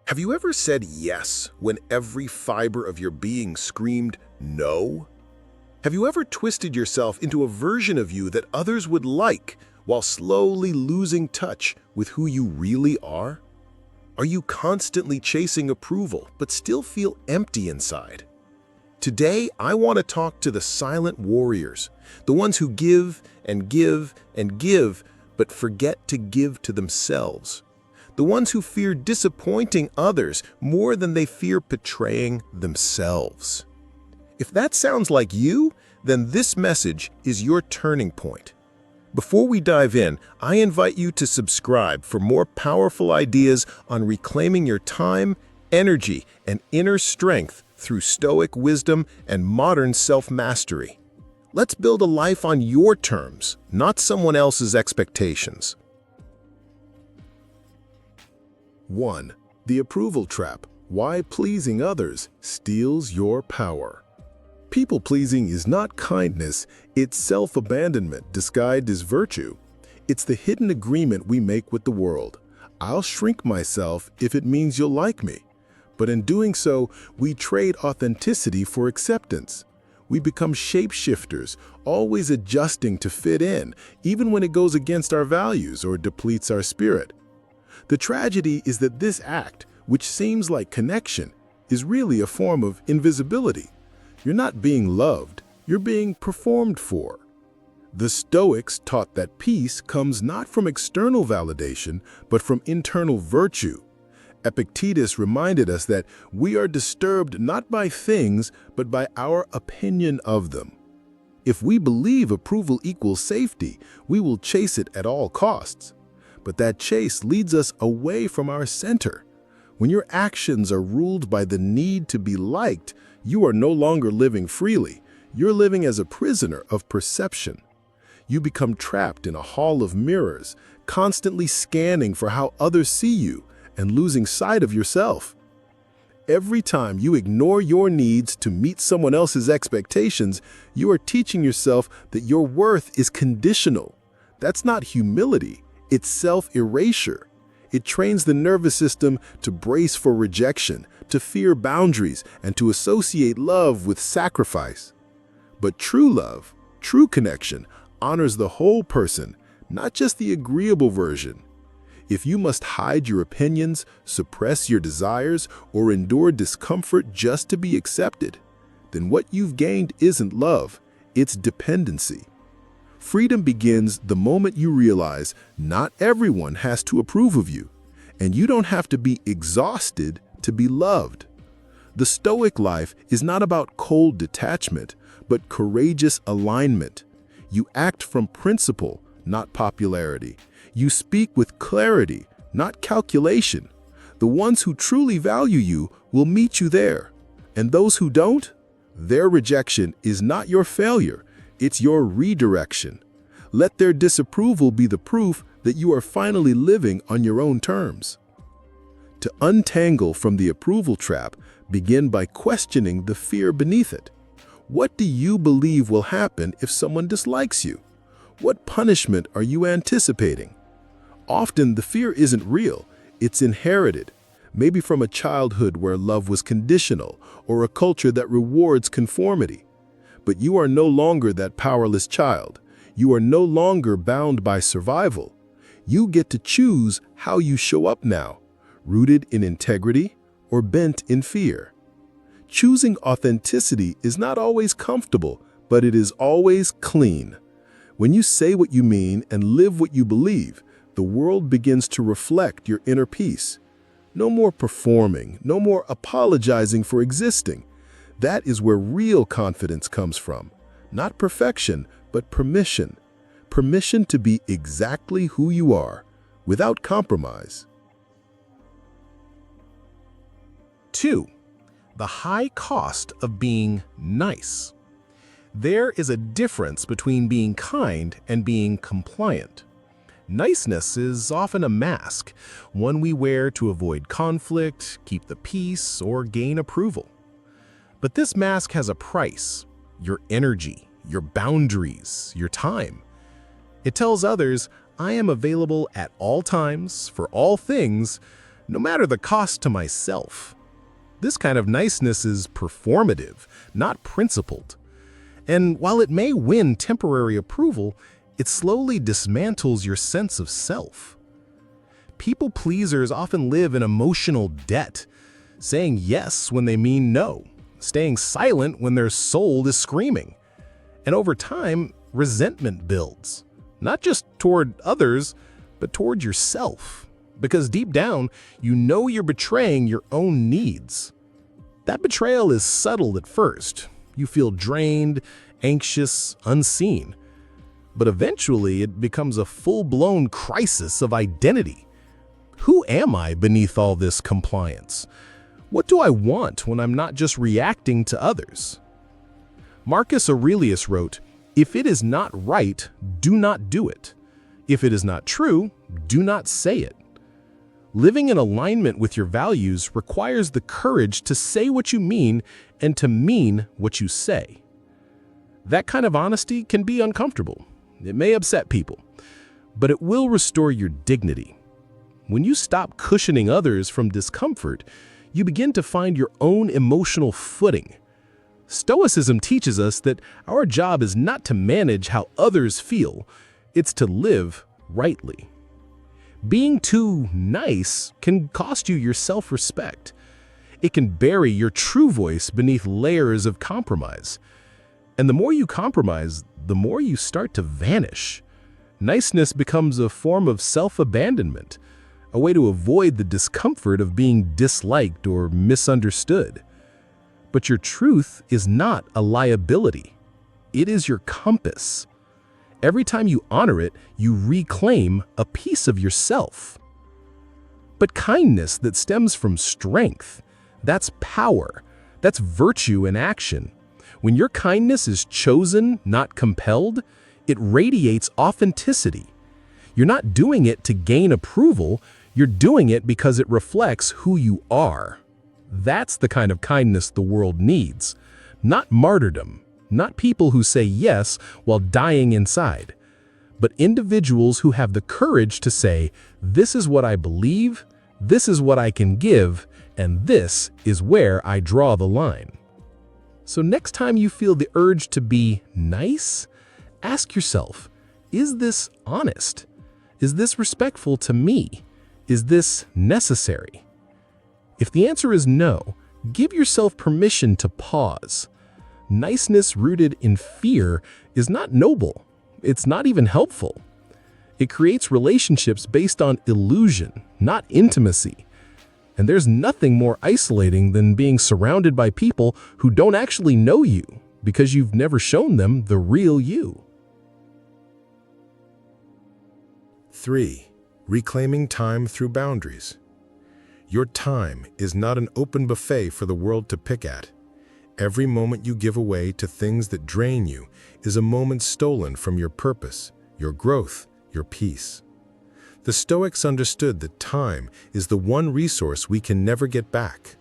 Have you ever said yes when every fiber of your being screamed no? Have you ever twisted yourself into a version of you that others would like while slowly losing touch with who you really are? Are you constantly chasing approval but still feel empty inside? Today, I want to talk to the silent warriors, the ones who give and give and give but forget to give to themselves. The ones who fear disappointing others more than they fear betraying themselves. If that sounds like you, then this message is your turning point. Before we dive in, I invite you to subscribe for more powerful ideas on reclaiming your time, energy, and inner strength through Stoic wisdom and modern self-mastery. Let's build a life on your terms, not someone else's expectations. 1. The approval trap. Why pleasing others steals your power. People-pleasing is not kindness, it's self-abandonment disguised as virtue. It's the hidden agreement we make with the world. I'll shrink myself if it means you'll like me. But in doing so, we trade authenticity for acceptance. We become shapeshifters, always adjusting to fit in, even when it goes against our values or depletes our spirit. The tragedy is that this act, which seems like connection, is really a form of invisibility. You're not being loved, you're being performed for. The Stoics taught that peace comes not from external validation, but from internal virtue. Epictetus reminded us that we are disturbed not by things, but by our opinion of them. If we believe approval equals safety, we will chase it at all costs. But that chase leads us away from our center. When your actions are ruled by the need to be liked, you are no longer living freely. You're living as a prisoner of perception. You become trapped in a hall of mirrors, constantly scanning for how others see you and losing sight of yourself. Every time you ignore your needs to meet someone else's expectations, you are teaching yourself that your worth is conditional. That's not humility. It's self-erasure. It trains the nervous system to brace for rejection, to fear boundaries, and to associate love with sacrifice. But true love, true connection, honors the whole person, not just the agreeable version. If you must hide your opinions, suppress your desires, or endure discomfort just to be accepted, then what you've gained isn't love, it's dependency. Freedom begins the moment you realize not everyone has to approve of you, and you don't have to be exhausted to be loved. The Stoic life is not about cold detachment, but courageous alignment. You act from principle, not popularity. You speak with clarity, not calculation. The ones who truly value you will meet you there, and those who don't, their rejection is not your failure. It's your redirection. Let their disapproval be the proof that you are finally living on your own terms. To untangle from the approval trap, begin by questioning the fear beneath it. What do you believe will happen if someone dislikes you? What punishment are you anticipating? Often the fear isn't real, it's inherited. Maybe from a childhood where love was conditional or a culture that rewards conformity. But you are no longer that powerless child. You are no longer bound by survival. You get to choose how you show up now, rooted in integrity or bent in fear. Choosing authenticity is not always comfortable, but it is always clean. When you say what you mean and live what you believe, the world begins to reflect your inner peace. No more performing, no more apologizing for existing. That is where real confidence comes from. Not perfection, but permission. Permission to be exactly who you are, without compromise. 2. The high cost of being nice. There is a difference between being kind and being compliant. Niceness is often a mask, one we wear to avoid conflict, keep the peace, or gain approval. But this mask has a price: your energy, your boundaries, your time. It tells others, I am available at all times, for all things, no matter the cost to myself. This kind of niceness is performative, not principled. And while it may win temporary approval, it slowly dismantles your sense of self. People pleasers often live in emotional debt, saying yes when they mean no, staying silent when their soul is screaming. And over time, resentment builds, not just toward others, but toward yourself. Because deep down, you know you're betraying your own needs. That betrayal is subtle at first. You feel drained, anxious, unseen. But eventually, it becomes a full-blown crisis of identity. Who am I beneath all this compliance? What do I want when I'm not just reacting to others? Marcus Aurelius wrote, "If it is not right, do not do it. If it is not true, do not say it." Living in alignment with your values requires the courage to say what you mean and to mean what you say. That kind of honesty can be uncomfortable. It may upset people, but it will restore your dignity. When you stop cushioning others from discomfort, you begin to find your own emotional footing. Stoicism teaches us that our job is not to manage how others feel, it's to live rightly. Being too nice can cost you your self-respect. It can bury your true voice beneath layers of compromise. And the more you compromise, the more you start to vanish. Niceness becomes a form of self-abandonment, a way to avoid the discomfort of being disliked or misunderstood. But your truth is not a liability. It is your compass. Every time you honor it, you reclaim a piece of yourself. But kindness that stems from strength, that's power. That's virtue in action. When your kindness is chosen, not compelled, it radiates authenticity. You're not doing it to gain approval, you're doing it because it reflects who you are. That's the kind of kindness the world needs. Not martyrdom, not people who say yes while dying inside, but individuals who have the courage to say, this is what I believe, this is what I can give, and this is where I draw the line. So next time you feel the urge to be nice, ask yourself, is this honest? Is this respectful to me? Is this necessary? If the answer is no, give yourself permission to pause. Niceness rooted in fear is not noble. It's not even helpful. It creates relationships based on illusion, not intimacy. And there's nothing more isolating than being surrounded by people who don't actually know you because you've never shown them the real you. 3. Reclaiming time through boundaries. Your time is not an open buffet for the world to pick at. Every moment you give away to things that drain you is a moment stolen from your purpose, your growth, your peace. The Stoics understood that time is the one resource we can never get back.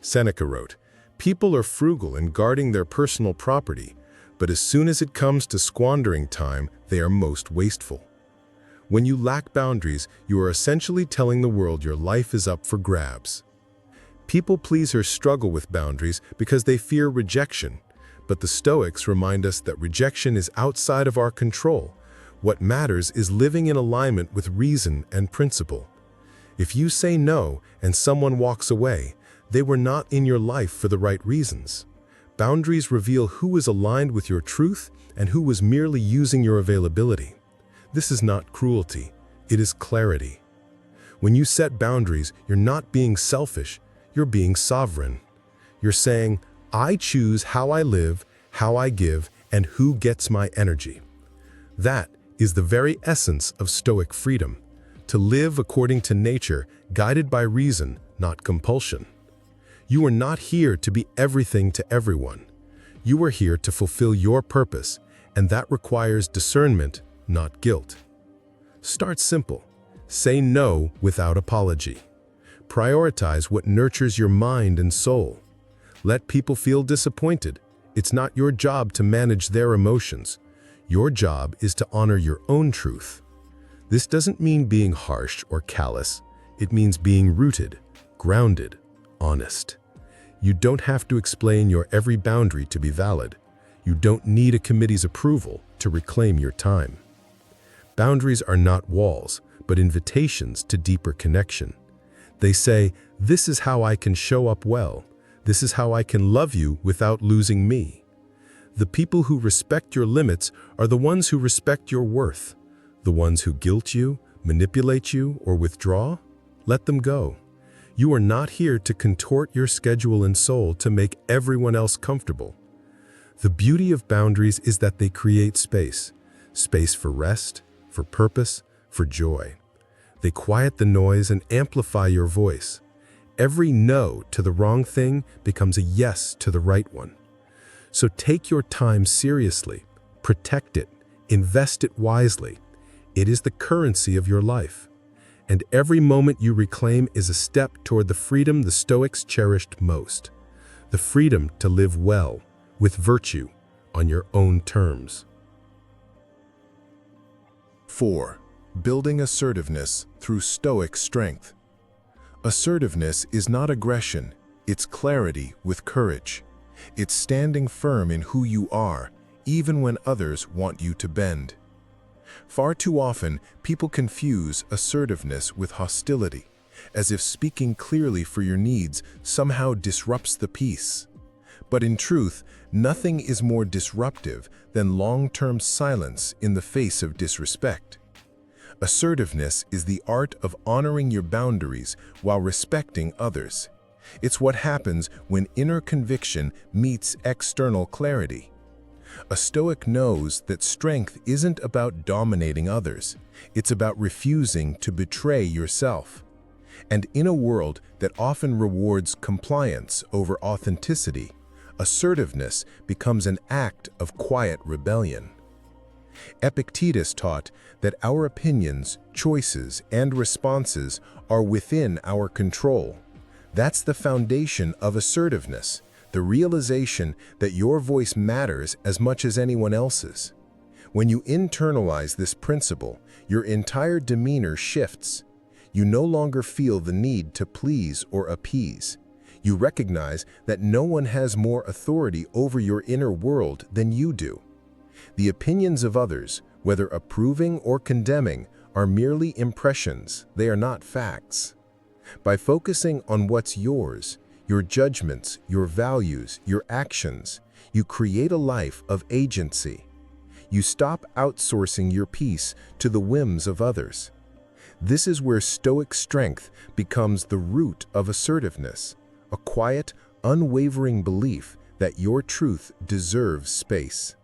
Seneca wrote, "People are frugal in guarding their personal property, but as soon as it comes to squandering time, they are most wasteful." When you lack boundaries, you are essentially telling the world your life is up for grabs. People pleasers struggle with boundaries because they fear rejection, but the Stoics remind us that rejection is outside of our control. What matters is living in alignment with reason and principle. If you say no and someone walks away, they were not in your life for the right reasons. Boundaries reveal who is aligned with your truth and who was merely using your availability. This is not cruelty, it is clarity. When you set boundaries, you're not being selfish, you're being sovereign. You're saying, I choose how I live, how I give, and who gets my energy. That is the very essence of Stoic freedom, to live according to nature, guided by reason, not compulsion. You are not here to be everything to everyone. You are here to fulfill your purpose, and that requires discernment, not guilt. Start simple. Say no without apology. Prioritize what nurtures your mind and soul. Let people feel disappointed. It's not your job to manage their emotions. Your job is to honor your own truth. This doesn't mean being harsh or callous. It means being rooted, grounded, honest. You don't have to explain your every boundary to be valid. You don't need a committee's approval to reclaim your time. Boundaries are not walls, but invitations to deeper connection. They say, this is how I can show up well. This is how I can love you without losing me. The people who respect your limits are the ones who respect your worth. The ones who guilt you, manipulate you, or withdraw, let them go. You are not here to contort your schedule and soul to make everyone else comfortable. The beauty of boundaries is that they create space. Space for rest, for purpose, for joy. They quiet the noise and amplify your voice. Every no to the wrong thing becomes a yes to the right one. So take your time seriously, protect it, invest it wisely. It is the currency of your life. And every moment you reclaim is a step toward the freedom the Stoics cherished most. The freedom to live well, with virtue, on your own terms. 4. Building assertiveness through Stoic strength. Assertiveness is not aggression, it's clarity with courage. It's standing firm in who you are, even when others want you to bend. Far too often, people confuse assertiveness with hostility, as if speaking clearly for your needs somehow disrupts the peace. But in truth, nothing is more disruptive than long-term silence in the face of disrespect. Assertiveness is the art of honoring your boundaries while respecting others. It's what happens when inner conviction meets external clarity. A Stoic knows that strength isn't about dominating others, it's about refusing to betray yourself. And in a world that often rewards compliance over authenticity, assertiveness becomes an act of quiet rebellion. Epictetus taught that our opinions, choices, and responses are within our control. That's the foundation of assertiveness, the realization that your voice matters as much as anyone else's. When you internalize this principle, your entire demeanor shifts. You no longer feel the need to please or appease. You recognize that no one has more authority over your inner world than you do. The opinions of others, whether approving or condemning, are merely impressions. They are not facts. By focusing on what's yours, your judgments, your values, your actions, you create a life of agency. You stop outsourcing your peace to the whims of others. This is where Stoic strength becomes the root of assertiveness, a quiet, unwavering belief that your truth deserves space.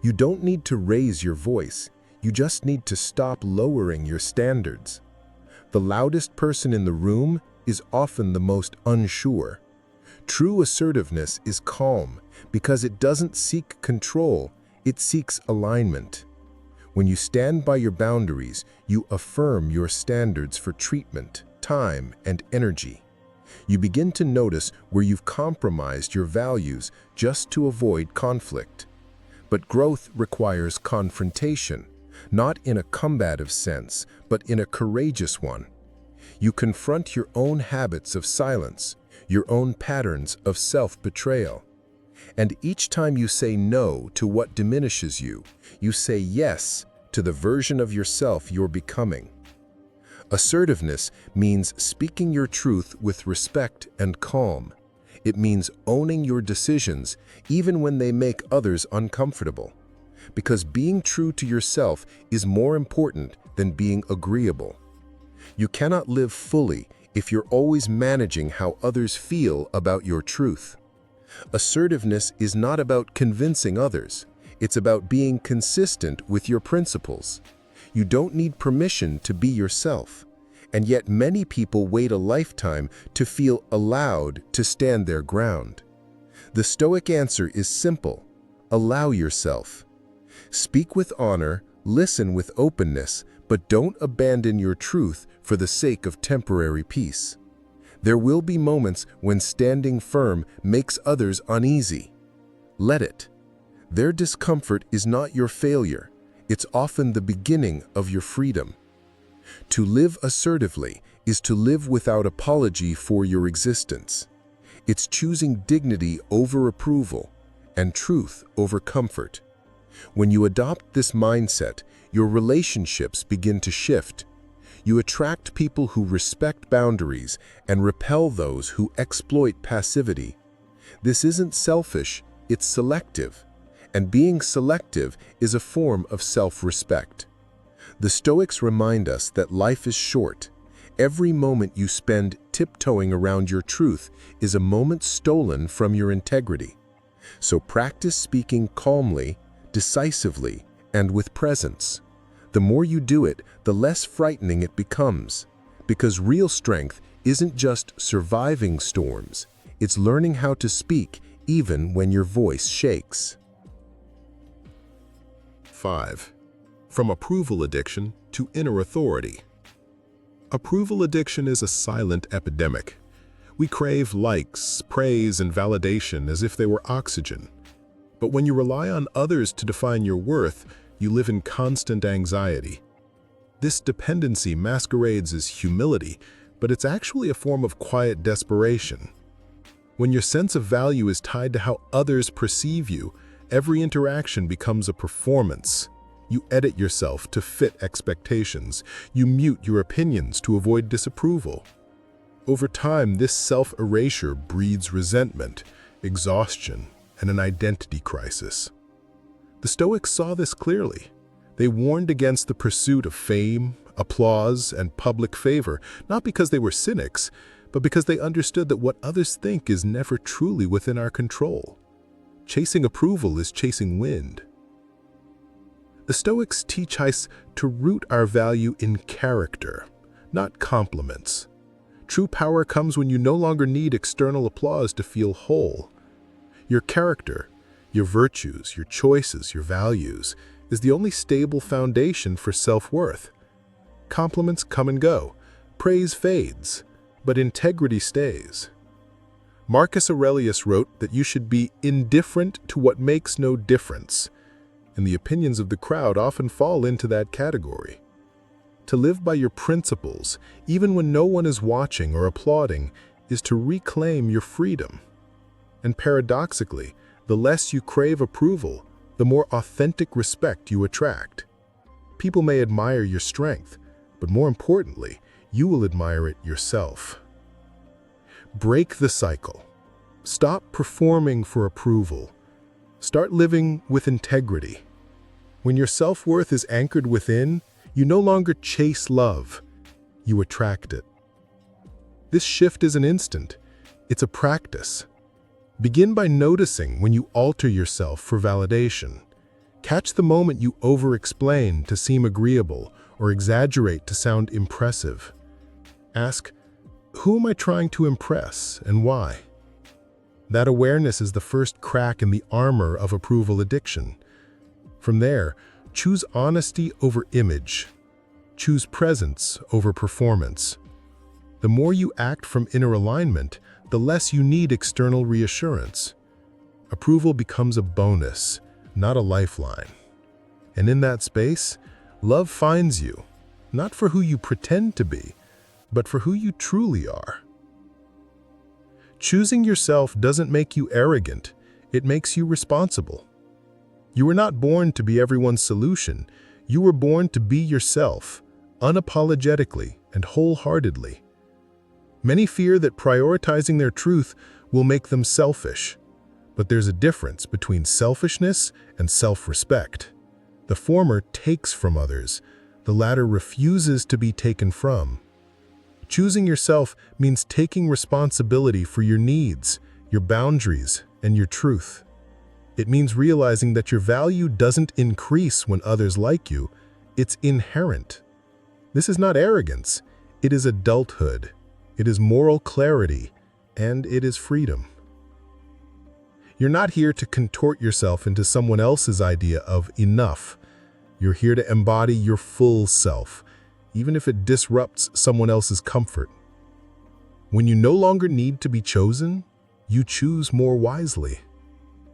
You don't need to raise your voice, you just need to stop lowering your standards. The loudest person in the room is often the most unsure. True assertiveness is calm because it doesn't seek control, it seeks alignment. When you stand by your boundaries, you affirm your standards for treatment, time, and energy. You begin to notice where you've compromised your values just to avoid conflict. But growth requires confrontation, not in a combative sense, but in a courageous one. You confront your own habits of silence, your own patterns of self-betrayal. And each time you say no to what diminishes you, you say yes to the version of yourself you're becoming. Assertiveness means speaking your truth with respect and calm. It means owning your decisions even when they make others uncomfortable. Because being true to yourself is more important than being agreeable. You cannot live fully if you're always managing how others feel about your truth. Assertiveness is not about convincing others. It's about being consistent with your principles. You don't need permission to be yourself. And yet many people wait a lifetime to feel allowed to stand their ground. The Stoic answer is simple: allow yourself. Speak with honor, listen with openness, but don't abandon your truth for the sake of temporary peace. There will be moments when standing firm makes others uneasy. Let it. Their discomfort is not your failure. It's often the beginning of your freedom. To live assertively is to live without apology for your existence. It's choosing dignity over approval and truth over comfort. When you adopt this mindset, your relationships begin to shift. You attract people who respect boundaries and repel those who exploit passivity. This isn't selfish, it's selective. And being selective is a form of self-respect. The Stoics remind us that life is short. Every moment you spend tiptoeing around your truth is a moment stolen from your integrity. So practice speaking calmly, decisively, and with presence. The more you do it, the less frightening it becomes. Because real strength isn't just surviving storms, it's learning how to speak even when your voice shakes. 5. From approval addiction to inner authority. Approval addiction is a silent epidemic. We crave likes, praise, and validation as if they were oxygen. But when you rely on others to define your worth, you live in constant anxiety. This dependency masquerades as humility, but it's actually a form of quiet desperation. When your sense of value is tied to how others perceive you, every interaction becomes a performance. You edit yourself to fit expectations. You mute your opinions to avoid disapproval. Over time, this self-erasure breeds resentment, exhaustion, and an identity crisis. The Stoics saw this clearly. They warned against the pursuit of fame, applause, and public favor, not because they were cynics, but because they understood that what others think is never truly within our control. Chasing approval is chasing wind. The Stoics teach us to root our value in character, not compliments. True power comes when you no longer need external applause to feel whole. Your character, your virtues, your choices, your values, is the only stable foundation for self-worth. Compliments come and go, praise fades, but integrity stays. Marcus Aurelius wrote that you should be indifferent to what makes no difference, and the opinions of the crowd often fall into that category. To live by your principles, even when no one is watching or applauding, is to reclaim your freedom. And paradoxically, the less you crave approval, the more authentic respect you attract. People may admire your strength, but more importantly, you will admire it yourself. Break the cycle. Stop performing for approval. Start living with integrity. When your self-worth is anchored within, you no longer chase love, you attract it. This shift isn't instant, it's a practice. Begin by noticing when you alter yourself for validation. Catch the moment you over-explain to seem agreeable or exaggerate to sound impressive. Ask, who am I trying to impress and why? That awareness is the first crack in the armor of approval addiction. From there, choose honesty over image. Choose presence over performance. The more you act from inner alignment, the less you need external reassurance. Approval becomes a bonus, not a lifeline. And in that space, love finds you, not for who you pretend to be, but for who you truly are. Choosing yourself doesn't make you arrogant, it makes you responsible. You were not born to be everyone's solution, you were born to be yourself, unapologetically and wholeheartedly. Many fear that prioritizing their truth will make them selfish, but there's a difference between selfishness and self-respect. The former takes from others, the latter refuses to be taken from. Choosing yourself means taking responsibility for your needs, your boundaries, and your truth. It means realizing that your value doesn't increase when others like you, it's inherent. This is not arrogance, it is adulthood, it is moral clarity, and it is freedom. You're not here to contort yourself into someone else's idea of enough. You're here to embody your full self, even if it disrupts someone else's comfort. When you no longer need to be chosen, you choose more wisely.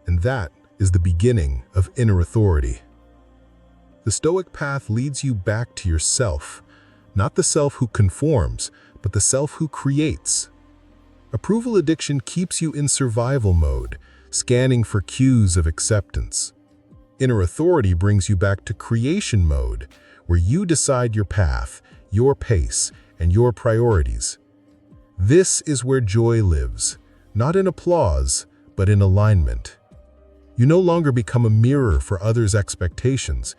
And that is the beginning of inner authority. The Stoic path leads you back to yourself, not the self who conforms, but the self who creates. Approval addiction keeps you in survival mode, scanning for cues of acceptance. Inner authority brings you back to creation mode, where you decide your path, your pace, and your priorities. This is where joy lives, not in applause, but in alignment. You no longer become a mirror for others' expectations.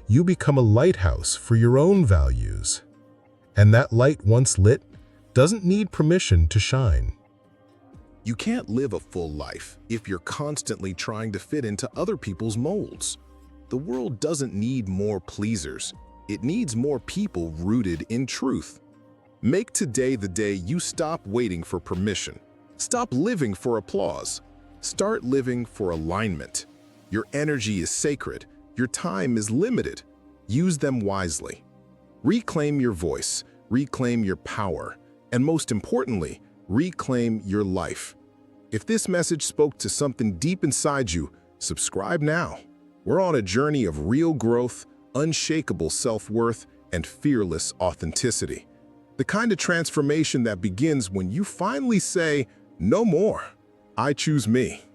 You become a lighthouse for your own values. And that light, once lit, doesn't need permission to shine. You can't live a full life if you're constantly trying to fit into other people's molds. The world doesn't need more pleasers. It needs more people rooted in truth. Make today the day you stop waiting for permission. Stop living for applause. Start living for alignment. Your energy is sacred. Your time is limited. Use them wisely. Reclaim your voice, reclaim your power, and most importantly, reclaim your life. If this message spoke to something deep inside you, subscribe now. We're on a journey of real growth, unshakable self-worth, and fearless authenticity. The kind of transformation that begins when you finally say, "No more. I choose me."